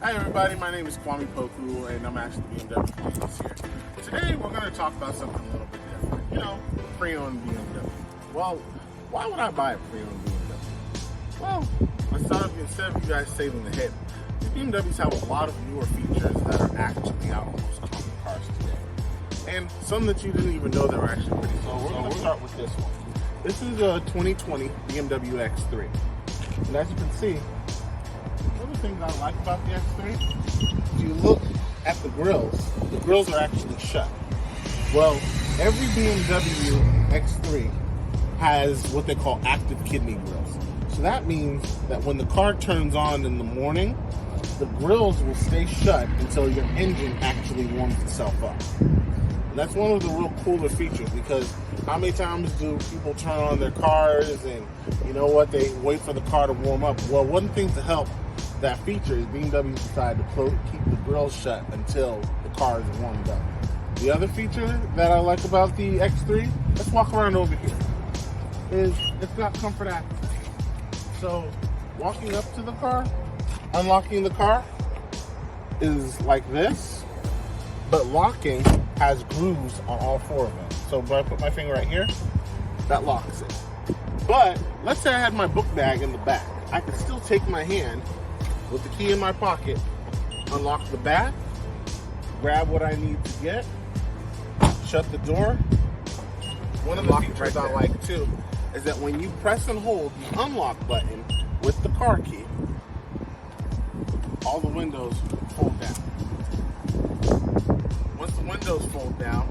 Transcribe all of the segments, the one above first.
Hi everybody, my name is 𝗃𝗲 and I'm actually BMW Business here. Today we're going to talk about something a little bit different. You know, pre-owned BMW. Well, why would I buy a pre-owned BMW? Well, let's start off, instead of you guys saving the hit, these BMWs have a lot of newer features that are actually out on most common cars today. And some that you didn't even know that were actually pretty cool. So we're going to start with this one. This is a 2020 BMW X3. And as you can see, one of the things I like about the X3, if you look at the grills are actually shut. Well, every BMW X3 has what they call active kidney grills. So that means that when the car turns on in the morning, the grills will stay shut until your engine actually warms itself up. And that's one of the real cooler features, because how many times do people turn on their cars and you know what, they wait for the car to warm up? Well, one thing to help that feature is BMW decided to keep the grills shut until the car is warmed up. The other feature that I like about the X3, let's walk around over here, is it's got comfort access. So walking up to the car, unlocking the car is like this, but locking has grooves on all four of them. So when I put my finger right here, that locks it. But let's say I had my book bag in the back. I could still take my hand with the key in my pocket, unlock the back, grab what I need to get, shut the door. One of the features I like too is that when you press and hold the unlock button with the car key, all the windows fold down. Once the windows fold down,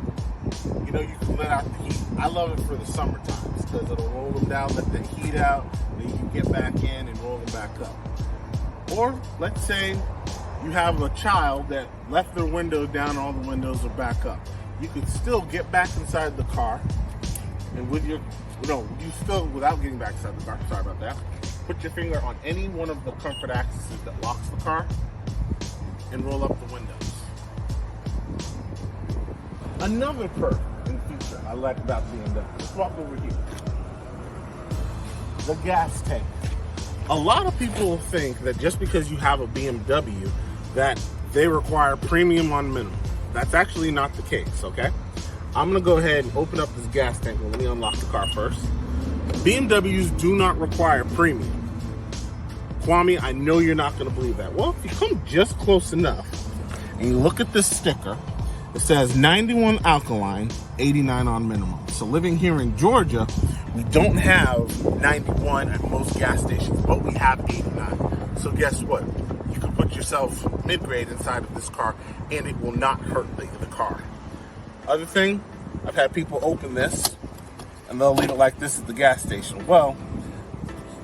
you know you can let out the heat. I love it for the summer times because it'll roll them down, let the heat out, then you can get back in and roll them back up. Or let's say you have a child that left their window down, all the windows are back up. You can still get back inside the car, and with your, without getting back inside the car, sorry about that, put your finger on any one of the comfort accesses that locks the car and roll up the windows. Another perk and feature I like about BMW, let's walk over here, the gas tank. A lot of people think that just because you have a BMW that they require premium on minimum. That's actually not the case, okay? I'm gonna go ahead and open up this gas tank. Well, let me unlock the car first. BMWs do not require premium. Kwame, I know you're not gonna believe that. Well, if you come just close enough and you look at this sticker, it says 91 alkaline, 89 on minimum. So living here in Georgia, we don't have 91 at most gas stations, but we have 89. So guess what? You can put yourself mid-grade inside of this car and it will not hurt the car. Other thing, I've had people open this and they'll leave it like this at the gas station. Well,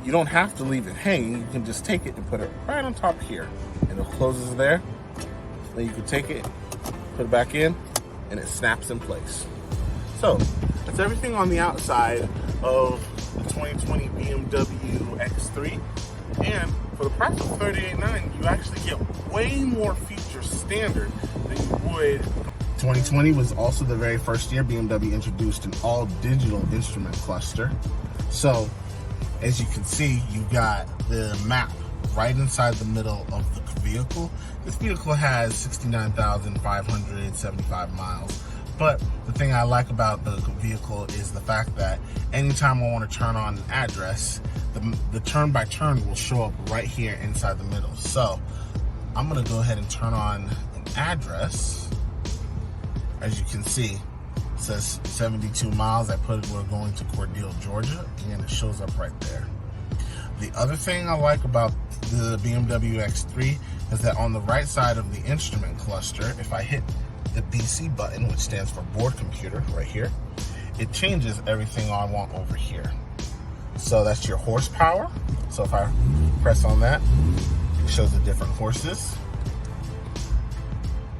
you don't have to leave it hanging. You can just take it and put it right on top here. And it closes there. Then you can take it, put it back in, and it snaps in place. So that's everything on the outside of the 2020 BMW X3. And for the price of $38,900, you actually get way more features standard than you would. 2020 was also the very first year BMW introduced an all-digital instrument cluster. So as you can see, you got the map right inside the middle of the vehicle. This vehicle has 69,575 miles. But the thing I like about the vehicle is the fact that anytime I want to turn on an address, the turn by turn will show up right here inside the middle. So I'm going to go ahead and turn on an address. As you can see, it says 72 miles. I put it, we're going to 𝗃𝗀, Georgia, and it shows up right there. The other thing I like about the BMW X3 is that on the right side of the instrument cluster, if I hit the BC button, which stands for board computer right here, it changes everything I want over here. So that's your horsepower. So if I press on that, it shows the different horses.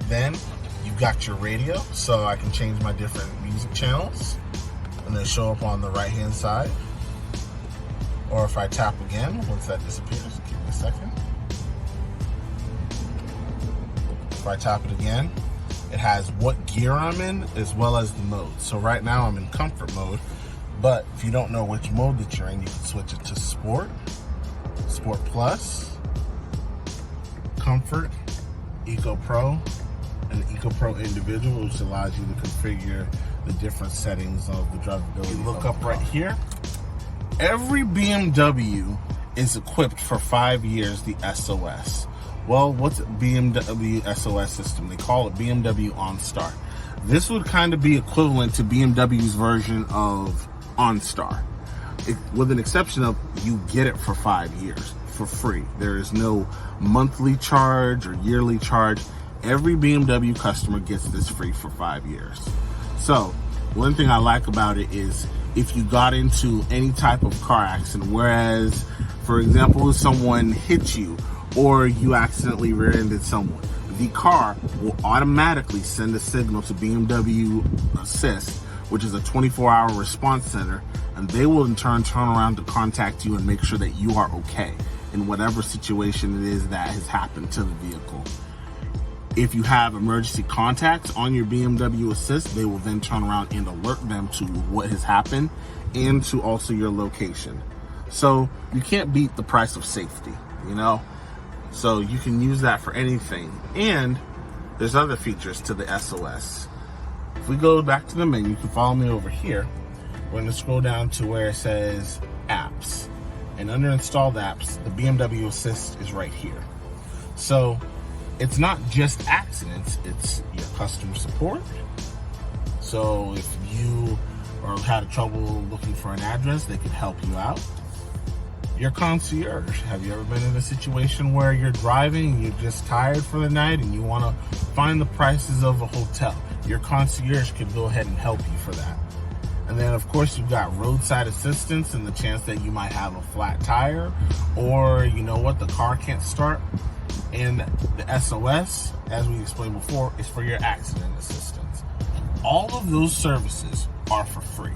Then you've got your radio, so I can change my different music channels and they show up on the right hand side. Or if I tap again, once that disappears, give me a second. If I tap it again, it has what gear I'm in as well as the mode. So right now I'm in comfort mode, but if you don't know which mode that you're in, you can switch it to Sport, Sport Plus, Comfort, Eco Pro, and Eco Pro Individual, which allows you to configure the different settings of the drivability. You look up right here. Every BMW is equipped for 5 years the SOS. Well, what's BMW SOS system? They call it BMW OnStar. This would kind of be equivalent to BMW's version of OnStar, with an exception of you get it for 5 years for free. There is no monthly charge or yearly charge. Every BMW customer gets this free for 5 years. So one thing I like about it is if you got into any type of car accident, whereas, for example, if someone hit you or you accidentally rear-ended someone, the car will automatically send a signal to BMW Assist, which is a 24-hour response center, and they will in turn around to contact you and make sure that you are okay in whatever situation it is that has happened to the vehicle. If you have emergency contacts on your BMW Assist, they will then turn around and alert them to what has happened and to also your location. So you can't beat the price of safety, you know? So you can use that for anything. And there's other features to the SOS. If we go back to the menu, you can follow me over here. We're going to scroll down to where it says apps. And under installed apps, the BMW Assist is right here. So it's not just accidents, it's your customer support. So if you had trouble looking for an address, they can help you out. Your concierge. Have you ever been in a situation where you're driving and you're just tired for the night and you want to find the prices of a hotel? Your concierge could go ahead and help you for that. And then, of course, you've got roadside assistance and the chance that you might have a flat tire, or you know what, the car can't start. And the SOS, as we explained before, is for your accident assistance. All of those services are for free.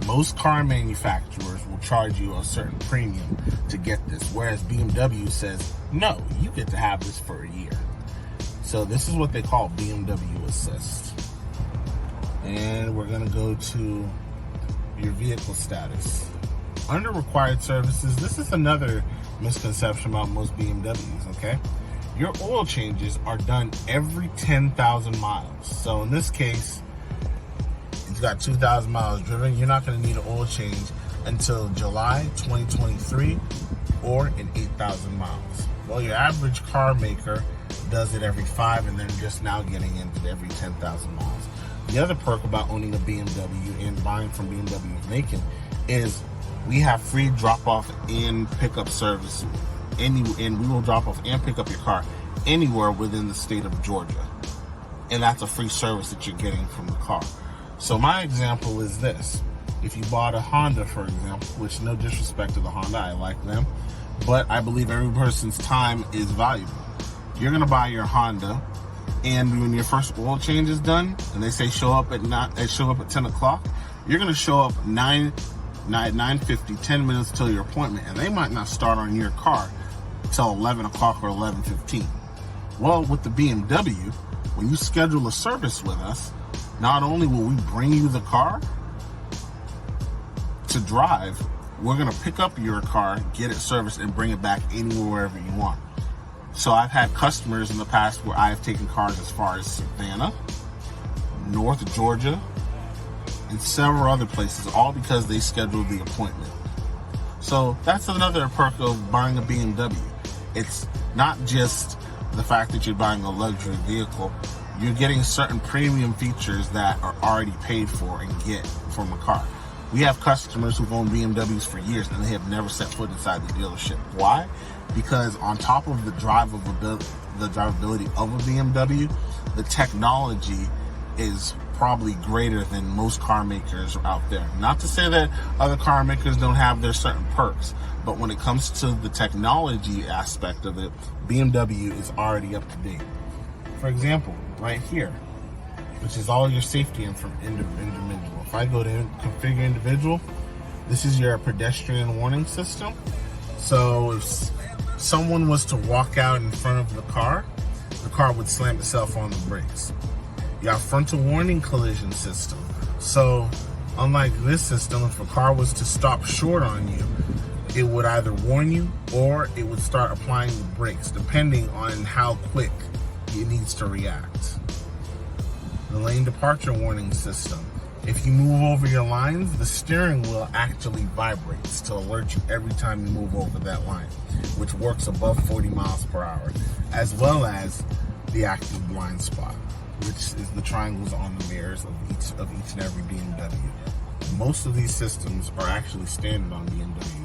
Most car manufacturers will charge you a certain premium to get this, whereas BMW says, no, you get to have this for a year. So this is what they call BMW Assist. And we're going to go to your vehicle status. Under required services, this is another misconception about most BMWs, okay? Your oil changes are done every 10,000 miles. So in this case, it's got 2,000 miles driven. You're not going to need an oil change until July 2023 or in 8,000 miles. Well, your average car maker does it every 5, and they're just now getting into every 10,000 miles. The other perk about owning a BMW and buying from BMW Macon is we have free drop-off and pickup service. And we will drop off and pick up your car anywhere within the state of Georgia. And that's a free service that you're getting from the car. So my example is this. If you bought a Honda, for example, which no disrespect to the Honda, I like them, but I believe every person's time is valuable. You're going to buy your Honda, and when your first oil change is done, and they say show up at 10 o'clock, you're going to show up 9:50, 10 minutes till your appointment, and they might not start on your car till 11 o'clock or 11:15. Well, with the BMW, when you schedule a service with us, not only will we bring you the car to drive, we're going to pick up your car, get it serviced, and bring it back anywhere, wherever you want. So I've had customers in the past where I've taken cars as far as Savannah, North Georgia, and several other places, all because they scheduled the appointment. So that's another perk of buying a BMW. It's not just the fact that you're buying a luxury vehicle. You're getting certain premium features that are already paid for and get from a car. We have customers who've owned BMWs for years and they have never set foot inside the dealership. Why? Because on top of the drivability of a BMW, the technology is probably greater than most car makers out there. Not to say that other car makers don't have their certain perks, but when it comes to the technology aspect of it, BMW is already up to date. For example, right here, which is all your safety individual. If I go to configure individual, this is your pedestrian warning system. So if someone was to walk out in front of the car would slam itself on the brakes. You have frontal warning collision system. So unlike this system, if a car was to stop short on you, it would either warn you or it would start applying the brakes, depending on how quick it needs to react. The lane departure warning system. If you move over your lines, the steering wheel actually vibrates to alert you every time you move over that line, which works above 40 miles per hour, as well as the active blind spot, which is the triangles on the mirrors of each and every BMW. Most of these systems are actually standard on BMW